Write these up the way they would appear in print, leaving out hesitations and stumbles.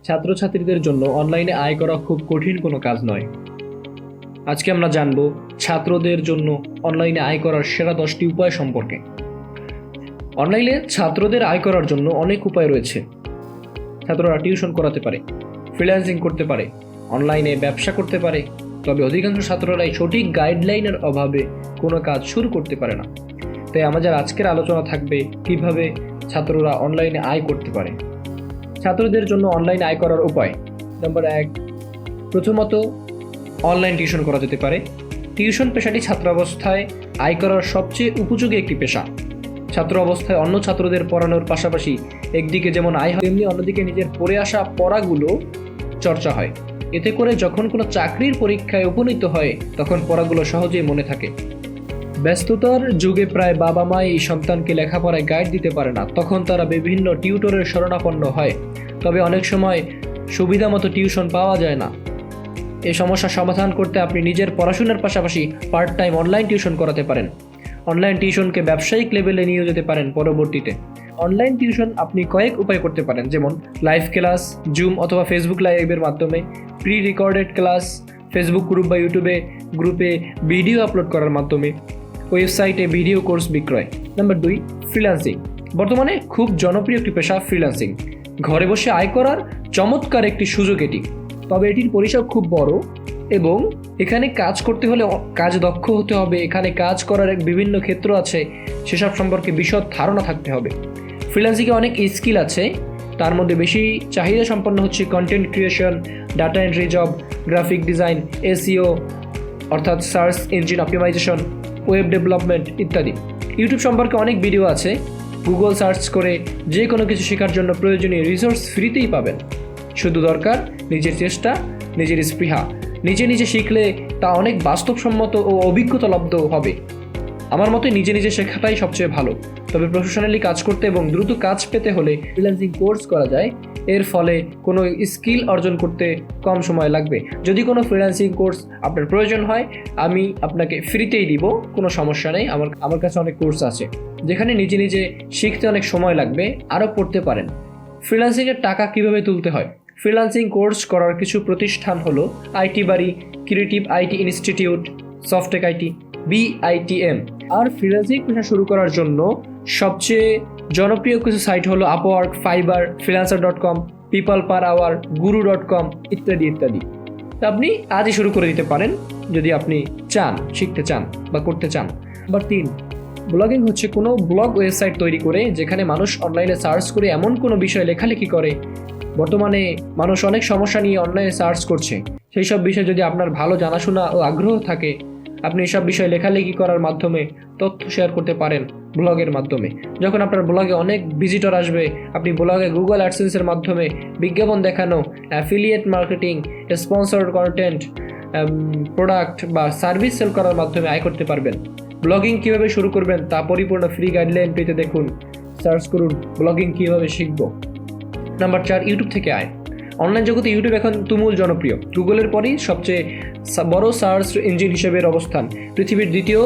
ছাত্রছাত্রীদের জন্য অনলাইনে আয় করা খুব কঠিন কোনো কাজ নয়। আজকে আমরা জানব ছাত্রদের জন্য অনলাইনে আয় করার সেরা 10টি উপায় সম্পর্কে। অনলাইনে ছাত্রদের আয় করার জন্য অনেক উপায় রয়েছে। ছাত্ররা টিউশন করাতে পারে, ফ্রিল্যান্সিং করতে পারে, অনলাইনে ব্যবসা করতে পারে, তবে অধিকাংশ ছাত্ররাই সঠিক গাইডলাইনের অভাবে কোনো কাজ শুরু করতে পারে না। তাই আমাদের আজকের আলোচনা থাকবে কিভাবে ছাত্ররা অনলাইনে আয় করতে পারে। ছাত্রদের জন্য অনলাইনে আয় করার উপায়। নাম্বার 1, প্রথমত অনলাইন টিউশন করা যেতে পারে। টিউশন পেশাটি ছাত্রাবস্থায় আয় করার সবচেয়ে উপযোগী একটি পেশা। ছাত্র অবস্থায় অন্য ছাত্রদের পড়ানোর পাশাপাশি একদিকে যেমন আয় হয়, তেমনি অন্যদিকে নিজের পড়ে আসা পড়াগুলো চর্চা হয়। এতে করে যখন কোনো চাকরির পরীক্ষায় উপনীত হয় তখন পড়াগুলো সহজেই মনে থাকে। ব্যস্ততার যুগে প্রায় বাবা মাই এই সন্তানকে লেখাপড়ায় গাইড দিতে পারে না, তখন তারা বিভিন্ন টিউটরের শরণাপন্ন হয়। তবে অনেক সময় সুবিধা মতো টিউশন পাওয়া যায় না। এই সমস্যা সমাধান করতে আপনি নিজের পড়াশোনার পাশাপাশি পার্ট টাইম অনলাইন টিউশন করাতে পারেন। অনলাইন টিউশনকে ব্যবসায়িক লেভেলে নিয়ে যেতে পারেন পরবর্তীতে। অনলাইন টিউশন আপনি কয়েক উপায় করতে পারেন, যেমন লাইভ ক্লাস, জুম অথবা ফেসবুক লাইভের মাধ্যমে, pre recorded class, Facebook group বা ইউটিউবে গ্রুপে ভিডিও আপলোড করার মাধ্যমে, ওয়েবসাইটে ভিডিও কোর্স বিক্রয়। Number 2, freelancing. বর্তমানে খুব জনপ্রিয় একটি পেশা ফ্রিল্যান্সিং। ঘরে বসে আয় করার চমৎকার একটি সুযোগ এটি। তবে এটির পরিসর খুব বড় এবং এখানে কাজ করতে হলে কাজ দক্ষ হতে হবে। এখানে কাজ করার বিভিন্ন ক্ষেত্র আছে, সেসব সম্পর্কে বিশদ ধারণা থাকতে হবে। ফ্রিল্যান্সিংয়ে অনেক স্কিল আছে, তার মধ্যে বেশি চাহিদা সম্পন্ন হচ্ছে content creation, data entry job, graphic design, SEO অর্থাৎ search engine optimization, web development ইত্যাদি। ইউটিউব সম্পর্কে অনেক ভিডিও আছে। গুগল সার্চ করে যে কোনো কিছু শেখার জন্য প্রয়োজনীয় রিসোর্স ফ্রিতেই পাবেন। শুধু দরকার নিজের চেষ্টা, নিজের স্পৃহা। নিজে নিজে শিখলে তা অনেক বাস্তবসম্মত ও অভিজ্ঞতালব্ধ হবে। আমার মতে নিজে নিজে শেখাটাই সবচেয়ে ভালো। তবে প্রফেশনালি কাজ করতে এবং দ্রুত কাজ পেতে হলে ফ্রিল্যান্সিং কোর্স করা যায়। এর ফলে কোনো স্কিল অর্জন করতে কম সময় লাগবে। যদি কোনো ফ্রিল্যান্সিং কোর্স আপনার প্রয়োজন হয়, আমি আপনাকে ফ্রিতেই দিব, কোনো সমস্যা নেই। আমার কাছে অনেক কোর্স আছে যেখানে নিজে নিজে শিখতে অনেক সময় লাগবে, আরও পড়তে পারেন। ফ্রিল্যান্সিংয়ের টাকা কিভাবে তুলতে হয়। ফ্রিল্যান্সিং কোর্স করার কিছু প্রতিষ্ঠান হলো আইটি বাড়ি, creative IT institute, Softech IT, BITM। আর ফ্রিল্যান্সিং পেশা শুরু করার জন্য সবচেয়ে জনপ্রিয় কিছু সাইট হলো Upwork, Fiverr, freelancer.com, People Per Hour, guru.com ইত্যাদি ইত্যাদি। আপনি আজই শুরু করে দিতে পারেন যদি আপনি চান, শিখতে চান বা করতে চান। নাম্বার 3, ব্লগিং হচ্ছে কোনো ব্লগ ওয়েবসাইট তৈরি করে যেখানে মানুষ অনলাইনে সার্চ করে এমন কোনো বিষয় লেখালেখি করে। বর্তমানে মানুষ অনেক সমস্যা নিয়ে অনলাইনে সার্চ করছে। সেই সব বিষয়ে যদি আপনার ভালো জানাশোনা ও আগ্রহ থাকে, আপনি এসব বিষয়ে লেখালেখি করার মাধ্যমে তথ্য শেয়ার করতে পারেন ব্লগের মাধ্যমে। যখন আপনার ব্লগে অনেক ভিজিটর আসবে, আপনি ব্লগে গুগল অ্যাডসেন্সের মাধ্যমে বিজ্ঞাপন দেখানো, affiliate marketing, sponsored content, product বা সার্ভিস সেল করার মাধ্যমে আয় করতে পারবেন। ব্লগিং কীভাবে শুরু করবেন তা পরিপূর্ণ ফ্রি গাইডলাইন পেতে দেখুন, সার্চ করুন ব্লগিং কীভাবে শিখব। নাম্বার 4, ইউটিউব থেকে আয়। অনলাইন জগতে ইউটিউব এখন তুমুল জনপ্রিয়। গুগলের পরই সবচেয়ে বড় সার্চ ইঞ্জিন হিসেবে অবস্থান। পৃথিবীর দ্বিতীয়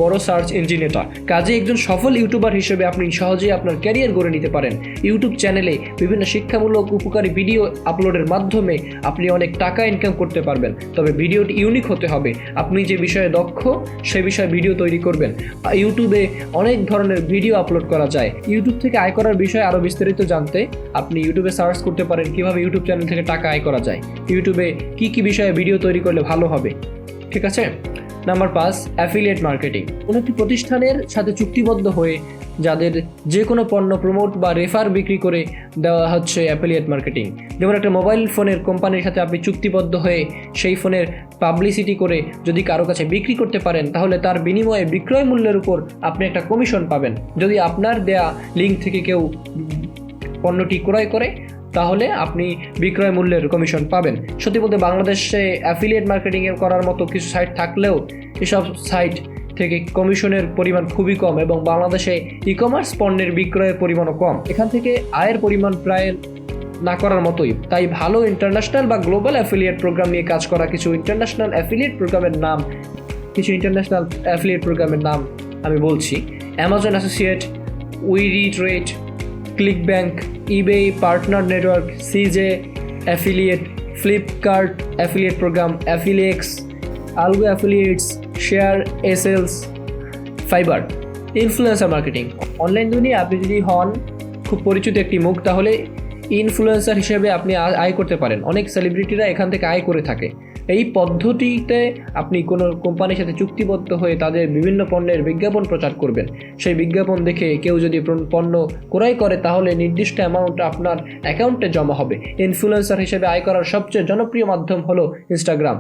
বড় সার্চ ইঞ্জিন এটা। কাজে একজন সফল ইউটিউবার হিসেবে আপনি সহজেই আপনার ক্যারিয়ার গড়ে নিতে পারেন। ইউটিউব চ্যানেলে বিভিন্ন শিক্ষামূলক উপকারী ভিডিও আপলোডের মাধ্যমে আপনি অনেক টাকা ইনকাম করতে পারবেন। তবে ভিডিওটি ইউনিক হতে হবে। আপনি যে বিষয়ে দক্ষ সে বিষয়ে ভিডিও তৈরি করবেন। ইউটিউবে অনেক ধরনের ভিডিও আপলোড করা যায়। ইউটিউব থেকে আয় করার বিষয়ে আরও বিস্তারিত জানতে আপনি ইউটিউবে সার্চ করতে পারেন কিভাবে ইউটিউব চ্যানেল থেকে টাকা আয় করা যায়, ইউটিউবে কি বিষয়ে ভিডিও তৈরি করলে ভালো হবে। ঠিক আছে। Number 5, affiliate marketing. কোনো একটি প্রতিষ্ঠানের সাথে চুক্তিবদ্ধ হয়ে যাদের যে কোনো পণ্য প্রমোট বা রেফার বিক্রি করে দেওয়া হচ্ছে অ্যাফিলিয়েট মার্কেটিং। যেমন একটা মোবাইল ফোনের কোম্পানির সাথে আপনি চুক্তিবদ্ধ হয়ে সেই ফোনের পাবলিসিটি করে যদি কারো কাছে বিক্রি করতে পারেন, তাহলে তার বিনিময়ে বিক্রয় মূল্যের উপর আপনি একটা কমিশন পাবেন। যদি আপনার দেয়া লিঙ্ক থেকে কেউ পণ্যটি ক্রয় করে, তাহলে আপনি বিক্রয় মূল্যের কমিশন পাবেন। সত্যি বলতে বাংলাদেশে অ্যাফিলিয়েট মার্কেটিং করার মতো কিছু সাইট থাকলেও এসব সাইট থেকে কমিশনের পরিমাণ খুবই কম এবং বাংলাদেশে ই-কমার্স পণ্যের বিক্রয়ের পরিমাণও কম। এখান থেকে আয়ের পরিমাণ প্রায় না করার মতোই। তাই ভালো ইন্টারন্যাশনাল বা গ্লোবাল অ্যাফিলিয়েট প্রোগ্রাম নিয়ে কাজ করা কিছু ইন্টারন্যাশনাল অ্যাফিলিয়েট প্রোগ্রামের নাম আমি বলছি। অ্যামাজন অ্যাসোসিয়েট, উইরিট্রেড, ClickBank, eBay, partner network, CJ, affiliate, Flipkart affiliate program, অ্যাফিলিয়েক্স, algo affiliates, ShareASale, Fiverr. Influencer marketing, online দুনিয়ায় আপনি যদি হন খুব পরিচিত একটি মুখ, তাহলে ইনফ্লুয়েন্সার হিসেবে আপনি আয় করতে পারেন। অনেক সেলিব্রিটিরা এখান থেকে আয় করে থাকে। এই পদ্ধতিতে আপনি কোনো কোম্পানির সাথে চুক্তিবদ্ধ হয়ে তাদের বিভিন্ন পণ্যের বিজ্ঞাপন প্রচার করবেন। সেই বিজ্ঞাপন দেখে কেউ যদি পণ্য ক্রয় করে তাহলে নির্দিষ্ট অ্যামাউন্ট আপনার অ্যাকাউন্টে জমা হবে। ইনফ্লুয়েন্সার হিসেবে আয় করার সবচেয়ে জনপ্রিয় মাধ্যম হলো ইনস্টাগ্রাম।